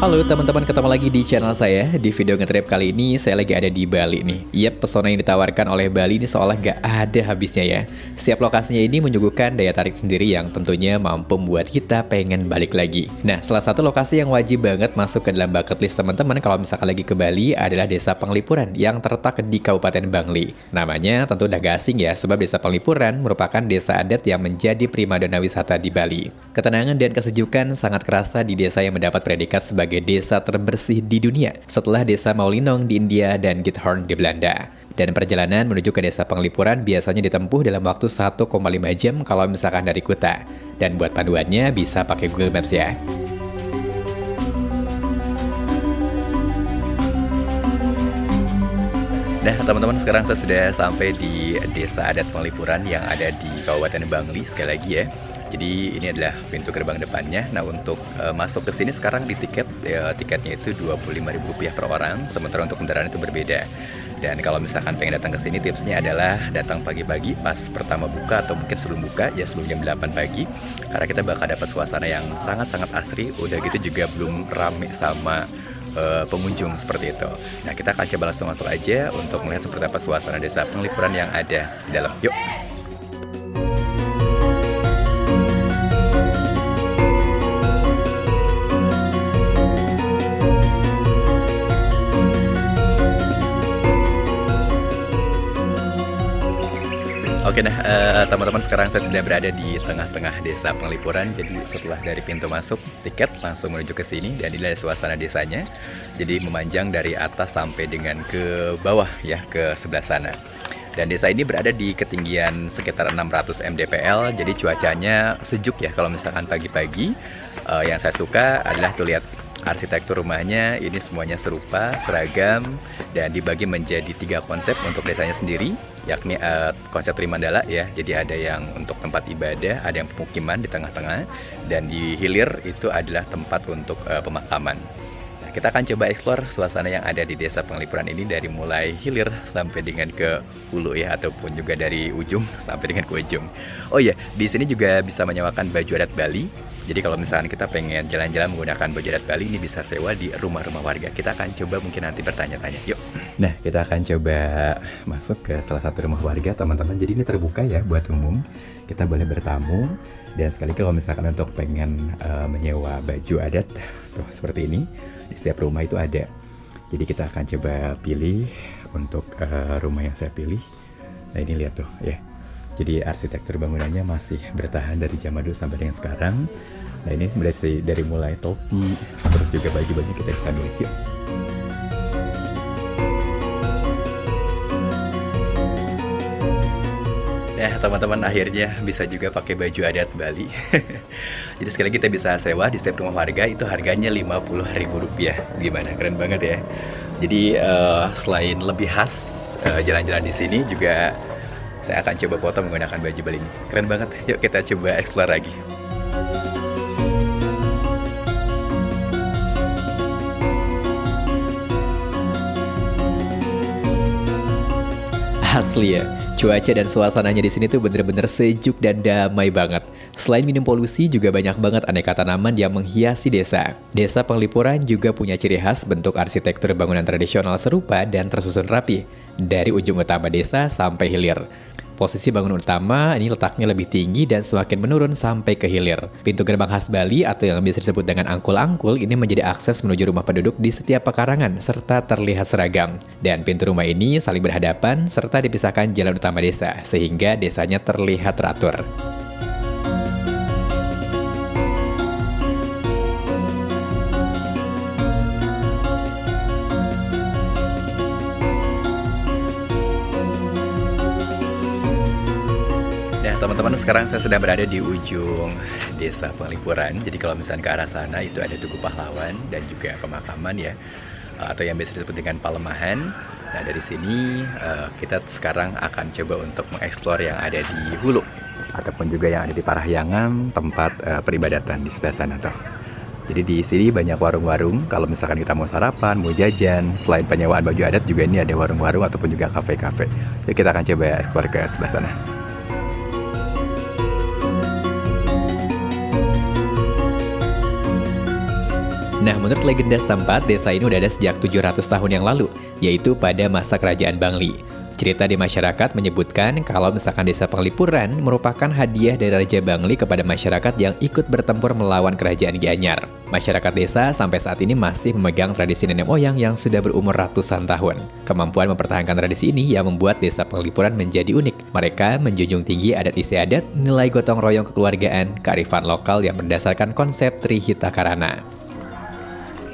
Halo teman-teman, ketemu lagi di channel saya. Di video ngetrip kali ini saya lagi ada di Bali nih. Yap, pesona yang ditawarkan oleh Bali ini seolah gak ada habisnya ya. Setiap lokasinya ini menyuguhkan daya tarik sendiri yang tentunya mampu membuat kita pengen balik lagi. Nah, salah satu lokasi yang wajib banget masuk ke dalam bucket list teman-teman kalau misalkan lagi ke Bali adalah Desa Penglipuran yang terletak di Kabupaten Bangli. Namanya tentu udah gak asing ya, sebab Desa Penglipuran merupakan desa adat yang menjadi primadona wisata di Bali. Ketenangan dan kesejukan sangat kerasa di desa yang mendapat predikat sebagai desa terbersih di dunia setelah desa Maulinong di India dan Giethoorn di Belanda. Dan perjalanan menuju ke desa Penglipuran biasanya ditempuh dalam waktu 1,5 jam kalau misalkan dari Kuta. Dan buat panduannya bisa pakai Google Maps ya. Nah teman-teman, sekarang saya sudah sampai di desa adat Penglipuran yang ada di Kabupaten Bangli sekali lagi ya. Jadi ini adalah pintu gerbang depannya. Nah untuk masuk ke sini sekarang di tiket, tiketnya itu Rp25.000 per orang. Sementara untuk kendaraan itu berbeda. Dan kalau misalkan pengen datang ke sini, tipsnya adalah datang pagi-pagi pas pertama buka atau mungkin sebelum buka ya, sebelum jam 8 pagi. Karena kita bakal dapat suasana yang sangat-sangat asri. Udah gitu juga belum rame sama pengunjung seperti itu. Nah kita akan coba langsung masuk aja untuk melihat seperti apa suasana desa Penglipuran yang ada di dalam. Yuk. Oke, nah teman-teman, sekarang saya sudah berada di tengah-tengah desa Penglipuran. Jadi setelah dari pintu masuk tiket langsung menuju ke sini dan inilah suasana desanya. Jadi memanjang dari atas sampai dengan ke bawah ya, ke sebelah sana. Dan desa ini berada di ketinggian sekitar 600 mdpl. Jadi cuacanya sejuk ya kalau misalkan pagi-pagi. Yang saya suka adalah tuh lihat arsitektur rumahnya, ini semuanya serupa, seragam, dan dibagi menjadi 3 konsep untuk desanya sendiri, yakni konsep Trimandala ya. Jadi ada yang untuk tempat ibadah, ada yang pemukiman di tengah-tengah, dan di hilir itu adalah tempat untuk pemakaman. Nah, kita akan coba explore suasana yang ada di desa Penglipuran ini dari mulai hilir sampai dengan ke hulu ya, ataupun juga dari ujung sampai dengan ke ujung. Oh iya, di sini juga bisa menyewakan baju adat Bali. Jadi kalau misalkan kita pengen jalan-jalan menggunakan baju adat Bali, ini bisa sewa di rumah-rumah warga. Kita akan coba mungkin nanti bertanya-tanya. Yuk. Nah, kita akan coba masuk ke salah satu rumah warga, teman-teman. Jadi ini terbuka ya buat umum. Kita boleh bertamu. Dan sekali kalau misalkan untuk pengen menyewa baju adat, tuh seperti ini. Di setiap rumah itu ada. Jadi kita akan coba pilih untuk rumah yang saya pilih. Nah ini lihat tuh ya. Jadi arsitektur bangunannya masih bertahan dari zaman dulu sampai dengan sekarang. Nah ini dari mulai topi, terus juga baju-baju kita bisa milih. Yuk. Ya teman-teman, akhirnya bisa juga pakai baju adat Bali. Jadi sekali lagi kita bisa sewa di setiap rumah warga, itu harganya Rp50.000. Gimana? Keren banget ya. Jadi selain lebih khas jalan-jalan di sini, juga saya akan coba foto menggunakan baju Bali ini. Keren banget. Yuk kita coba explore lagi. Asli ya, cuaca dan suasananya di sini tuh bener-bener sejuk dan damai banget. Selain minim polusi, juga banyak banget aneka tanaman yang menghiasi desa. Desa Penglipuran juga punya ciri khas bentuk arsitektur bangunan tradisional serupa dan tersusun rapi, dari ujung utama desa sampai hilir. Posisi bangunan utama ini letaknya lebih tinggi dan semakin menurun sampai ke hilir. Pintu gerbang khas Bali atau yang biasa disebut dengan angkul-angkul ini menjadi akses menuju rumah penduduk di setiap pekarangan serta terlihat seragam. Dan pintu rumah ini saling berhadapan serta dipisahkan jalan utama desa sehingga desanya terlihat teratur. Teman-teman, sekarang saya sedang berada di ujung desa Penglipuran. Jadi kalau misalnya ke arah sana itu ada Tugu Pahlawan dan juga pemakaman ya, atau yang biasa disebut dengan Palemahan. Nah dari sini kita sekarang akan coba untuk mengeksplor yang ada di hulu ataupun juga yang ada di Parahyangan, tempat peribadatan di sebelah sana tuh. Jadi di sini banyak warung-warung. Kalau misalkan kita mau sarapan, mau jajan, selain penyewaan baju adat juga ini ada warung-warung ataupun juga kafe-kafe. Jadi kita akan coba eksplor ke sebelah sana. Nah, menurut legenda setempat, desa ini udah ada sejak 700 tahun yang lalu, yaitu pada masa kerajaan Bangli. Cerita di masyarakat menyebutkan kalau misalkan desa Penglipuran merupakan hadiah dari Raja Bangli kepada masyarakat yang ikut bertempur melawan kerajaan Gianyar. Masyarakat desa sampai saat ini masih memegang tradisi nenek moyang yang sudah berumur ratusan tahun. Kemampuan mempertahankan tradisi ini yang membuat desa Penglipuran menjadi unik. Mereka menjunjung tinggi adat istiadat, nilai gotong royong kekeluargaan, kearifan lokal yang berdasarkan konsep Trihita Karana.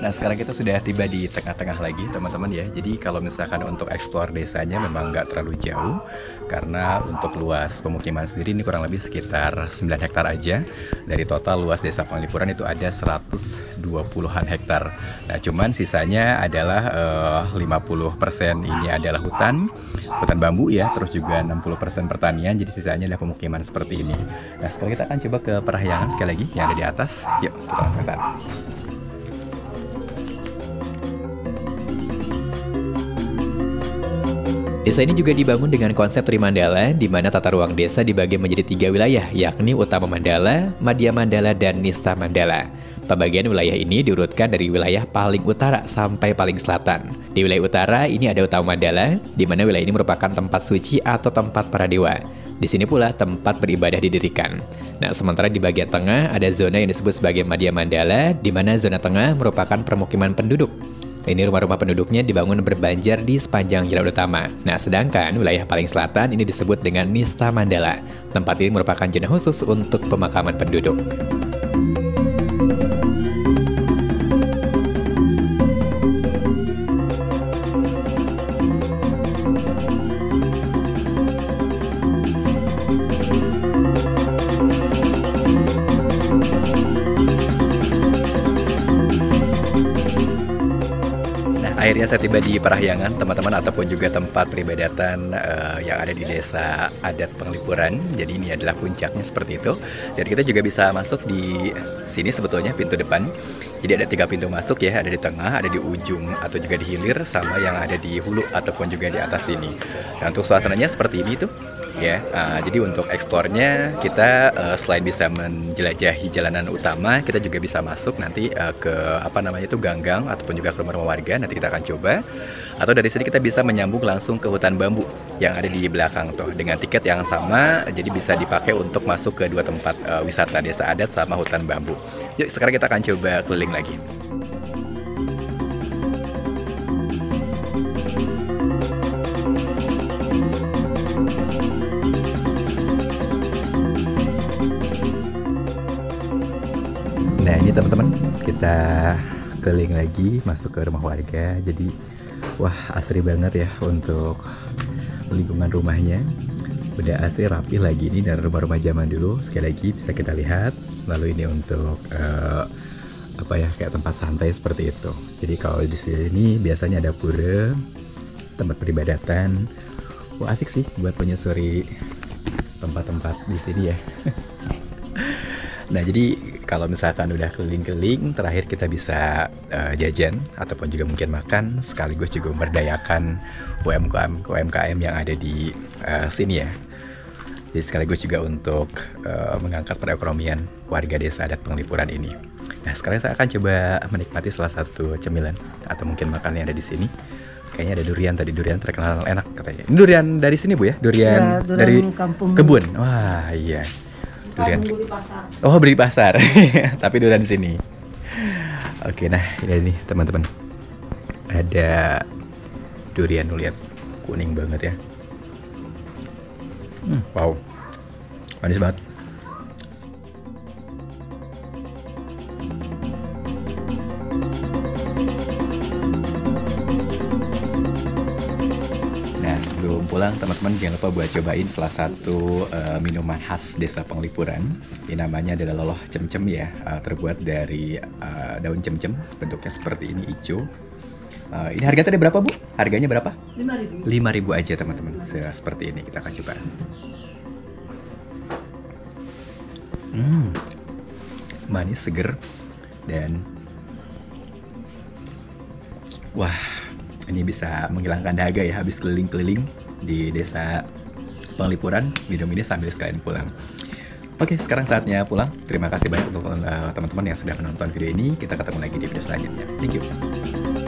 Nah, sekarang kita sudah tiba di tengah-tengah lagi, teman-teman ya. Jadi kalau misalkan untuk eksplor desanya memang nggak terlalu jauh, karena untuk luas pemukiman sendiri ini kurang lebih sekitar 9 hektar aja. Dari total luas desa Penglipuran itu ada 120-an hektar. Nah, cuman sisanya adalah 50% ini adalah hutan bambu ya, terus juga 60% pertanian, jadi sisanya adalah pemukiman seperti ini. Nah, sekarang kita akan coba ke Parahyangan sekali lagi yang ada di atas. Yuk, kita langsung ke sana. Desa ini juga dibangun dengan konsep Trimandala, di mana tata ruang desa dibagi menjadi 3 wilayah, yakni Utama Mandala, Madhya Mandala, dan Nista Mandala. Pembagian wilayah ini diurutkan dari wilayah paling utara sampai paling selatan. Di wilayah utara ini ada Utama Mandala, di mana wilayah ini merupakan tempat suci atau tempat para dewa. Di sini pula tempat beribadah didirikan. Nah, sementara di bagian tengah ada zona yang disebut sebagai Madhya Mandala, di mana zona tengah merupakan permukiman penduduk. Ini rumah-rumah penduduknya dibangun berbanjar di sepanjang jalan utama. Nah, sedangkan wilayah paling selatan ini disebut dengan Nista Mandala. Tempat ini merupakan zona khusus untuk pemakaman penduduk. Akhirnya saya tiba di Parahyangan, teman-teman, ataupun juga tempat peribadatan yang ada di desa adat Penglipuran. Jadi ini adalah puncaknya seperti itu. Dan kita juga bisa masuk di sini sebetulnya pintu depan. Jadi ada 3 pintu masuk ya, ada di tengah, ada di ujung atau juga di hilir, sama yang ada di hulu ataupun juga di atas sini. Nah, untuk suasananya seperti ini tuh. Ya, jadi untuk eksplornya kita selain bisa menjelajahi jalanan utama, kita juga bisa masuk nanti ke ganggang ataupun juga ke rumah-rumah warga. Nanti kita akan coba. Atau dari sini kita bisa menyambung langsung ke hutan bambu yang ada di belakang tuh dengan tiket yang sama. Jadi bisa dipakai untuk masuk ke 2 tempat wisata desa adat sama hutan bambu. Yuk, sekarang kita akan coba keliling lagi. Nah, ini teman-teman, kita keliling lagi masuk ke rumah warga. Jadi wah, asri banget ya untuk lingkungan rumahnya. Udah asri, rapi lagi ini dari rumah-rumah zaman dulu. Sekali lagi bisa kita lihat. Lalu ini untuk kayak tempat santai seperti itu. Jadi kalau di sini biasanya ada pura, tempat peribadatan. Wah, asik sih buat menyusuri tempat-tempat di sini ya. Nah, jadi kalau misalkan udah keliling-keliling, terakhir kita bisa jajan ataupun juga mungkin makan, sekaligus juga memberdayakan UMKM yang ada di sini ya. Jadi sekaligus juga untuk mengangkat perekonomian warga desa adat Penglipuran ini. Nah, sekarang saya akan coba menikmati salah satu cemilan atau mungkin makan yang ada di sini. Kayaknya ada durian tadi, durian terkenal enak katanya. Ini durian dari sini Bu ya? Durian, ya, dari kampung kebun. Wah, iya. Durian. Oh, beli pasar. Tapi durian di sini. Oke, nah ini nih teman-teman. Ada durian, lihat kuning banget ya. Wow, manis banget. Sebelum pulang, teman-teman jangan lupa buat cobain salah satu minuman khas desa Penglipuran. Ini namanya adalah loloh cemcem ya, terbuat dari daun cemcem, bentuknya seperti ini, hijau. Ini harga tadi berapa Bu? Harganya berapa? 5.000. 5.000 aja teman-teman. Seperti ini kita akan coba. Manis, seger, dan wah, ini bisa menghilangkan dahaga ya, habis keliling-keliling di desa Penglipuran, minum ini sambil sekalian pulang. Oke, sekarang saatnya pulang. Terima kasih banyak untuk teman-teman yang sudah menonton video ini. Kita ketemu lagi di video selanjutnya. Thank you.